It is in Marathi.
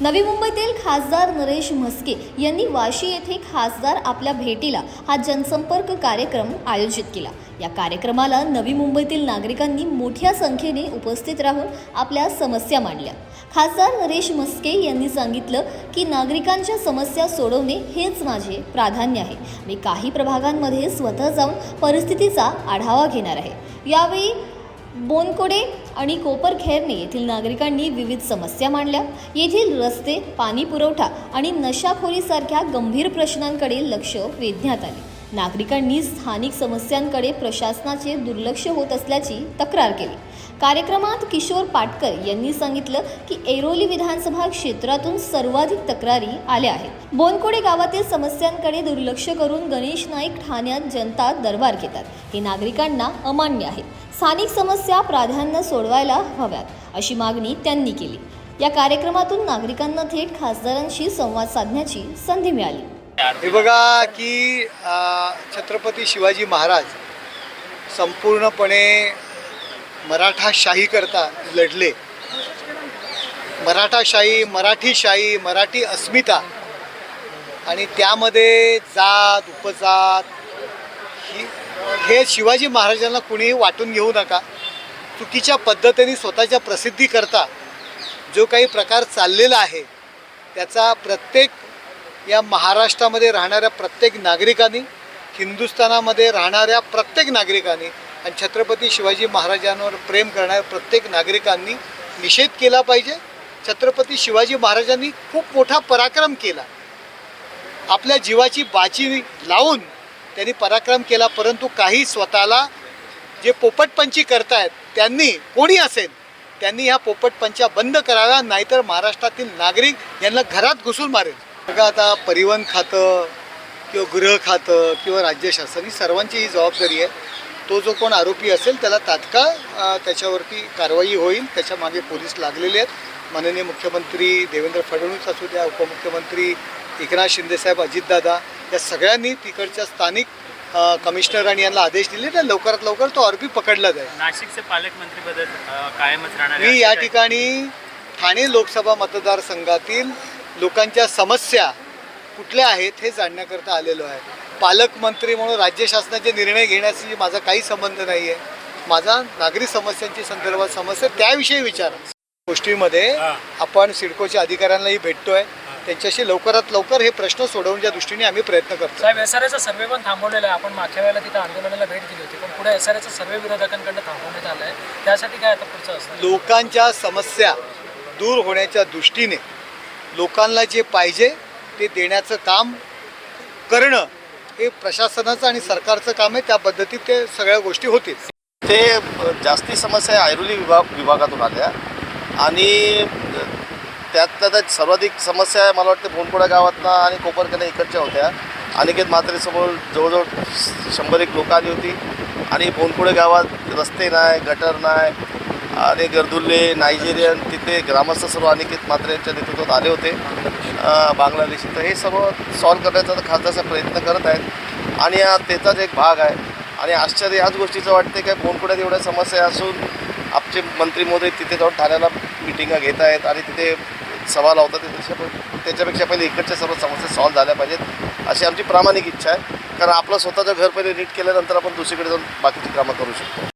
नवी मुंबईतील खासदार नरेश म्हस्के यांनी वाशी येथे खासदार आपल्या भेटीला हा जनसंपर्क कार्यक्रम आयोजित केला। या कार्यक्रमाला नवी मुंबईतील नागरिकांनी मोठ्या संख्येने उपस्थित राहून आपल्या समस्या मांडल्या। खासदार नरेश म्हस्के यांनी सांगितलं की नागरिकांच्या समस्या सोडवणे हेच माझे प्राधान्य आहे। मी काही प्रभागांमध्ये स्वतः जाऊन परिस्थितीचा आढावा घेणार आहे। यावेळी बोनकोडे आणि कोपरखैरणे येथील नागरिकांनी विविध समस्या मांडल्या। येथील रस्ते, पाणी पुरवठा आणि नशाखोरीसारख्या गंभीर प्रश्नांकडे लक्ष वेधण्यात आले। नागरिकांनी स्थानिक समस्यांकडे प्रशासनाचे दुर्लक्ष होत असल्याची तक्रार केली। कार्यक्रमात किशोर पाटकर यांनी सांगितलं की ऐरोली विधानसभा क्षेत्रातून सर्वाधिक तक्रारी आल्या आहेत। बोनकोडे गावातील समस्यांकडे दुर्लक्ष करून गणेश नाईक ठाण्यात जनता दरबार घेतात, हे नागरिकांना अमान्य आहे। स्थानिक समस्या प्राधान्य सोडवायला हव्यात, अशी मागणी त्यांनी केली। या कार्यक्रमातून नागरिकांना थेट खासदारांशी संवाद साधण्याची संधी मिळाली। हे बघा की छत्रपती शिवाजी महाराज संपूर्णपणे मराठाशाही करता लढले। मराठाशाही, मराठीशाही, मराठी अस्मिता आणि त्यामध्ये जात उपजात हे शिवाजी महाराजांना कुणीही वाटून घेऊ नका। चुकीच्या पद्धतीने स्वतःच्या प्रसिद्धीकरता जो काही प्रकार चाललेला आहे त्याचा प्रत्येक या महाराष्ट्रामध्ये राहणाऱ्या प्रत्येक नागरिकांनी, हिंदुस्थानामध्ये राहणाऱ्या प्रत्येक नागरिकांनी आणि छत्रपती शिवाजी महाराजांवर प्रेम करणाऱ्या प्रत्येक नागरिकांनी निषेध केला पाहिजे। छत्रपती शिवाजी महाराजांनी खूप मोठा पराक्रम केला, आपल्या जीवाची बाजी लावून त्यांनी पराक्रम केला, परंतु काही स्वतःला जे पोपटपंची करतायत त्यांनी, कोणी असेल त्यांनी ह्या पोपटपंच्या बंद कराव्या, नाहीतर महाराष्ट्रातील नागरिक यांना घरात घुसून मारेल। बघा आता परिवहन खातं किंवा गृह खातं किंवा राज्य शासन ही सर्वांची ही जबाबदारी आहे। तो जो कोण आरोपी असेल त्याला तात्काळ त्याच्यावरती कारवाई होईल, त्याच्या मागे पोलीस लागलेले आहेत। माननीय मुख्यमंत्री देवेंद्र फडणवीस असू द्या, उपमुख्यमंत्री एकनाथ शिंदेसाहेब, अजितदादा या सगळ्यांनी तिकडच्या स्थानिक कमिशनरांनी यांना आदेश दिले तर लवकरात लवकर तो आरोपी पकडला जाईल। नाशिकचे पालकमंत्री पद कायमच राहणार। मी या ठिकाणी ठाणे लोकसभा मतदारसंघातील लोकांच्या समस्या कुठल्या आहेत हे जाणण्याकरता आलेलो आहे। पालकमंत्री म्हणून राज्य शासनाचे निर्णय घेण्याशी माझा काही संबंध नाही आहे। माझा नागरी समस्यांची संदर्भात समस्या त्याविषयी विचार गोष्टीमध्ये आपण सिडकोच्या अधिकाऱ्यांनाही भेटतोय, त्यांच्याशी लवकरात लवकर हे प्रश्न सोडवण्याच्या दृष्टीने आम्ही प्रयत्न करतो। साहेब, एसआरएचा सर्वे पण थांबवलेला आहे। आपण मागच्या वेळेला तिथं आंदोलनाला भेट दिली होती, पण पुढे एसआरएचा सर्वे विरोधकांकडून थांबवण्यात आला आहे। त्यासाठी काय आता पुढचं असतं? लोकांच्या समस्या दूर होण्याच्या दृष्टीने लोकांना जे पाहिजे ते देण्याचं काम करणं हे प्रशासनाचं आणि सरकारचं काम आहे। त्या पद्धतीत ते सगळ्या गोष्टी होतील। ते जास्ती समस्या ऐरोली विभागातून आल्या आणि त्यात सर्वाधिक समस्या मला वाटते बोनकोडा गावातनं आणि कोपरखैरणे इकडच्या होत्या। अनिकेत म्हात्रेसमोर जवळजवळ 100 लोक आली होती आणि बोनकोडे गावात रस्ते नाही, गटर नाही आणि गर्दुल्ले, नायजेरियन तिथे ग्रामस्थ सर्व अनिकेत म्हात्रे यांच्या नेतृत्वात आले होते बांगलादेशी। तर हे सर्व सॉल्व्ह करण्याचा खासदारचा प्रयत्न करत आहेत आणि त्याचाच एक भाग आहे। आणि आश्चर्य ह्याच गोष्टीचं वाटते की बोनकोड्यात एवढ्या समस्या असून आमचे मंत्री महोदय तिथे जाऊन ठाण्याला मिटिंगा घेत आहेत आणि तिथे सभा लावतात। त्याच्यापेक्षा पहिले इकडच्या सर्व समस्या सॉल्व्ह झाल्या पाहिजेत अशी आमची प्रामाणिक इच्छा आहे, कारण आपलं स्वतःचं घर पहिले नीट केल्यानंतर आपण दुसरीकडे जाऊन बाकीची कामं करू शकतो।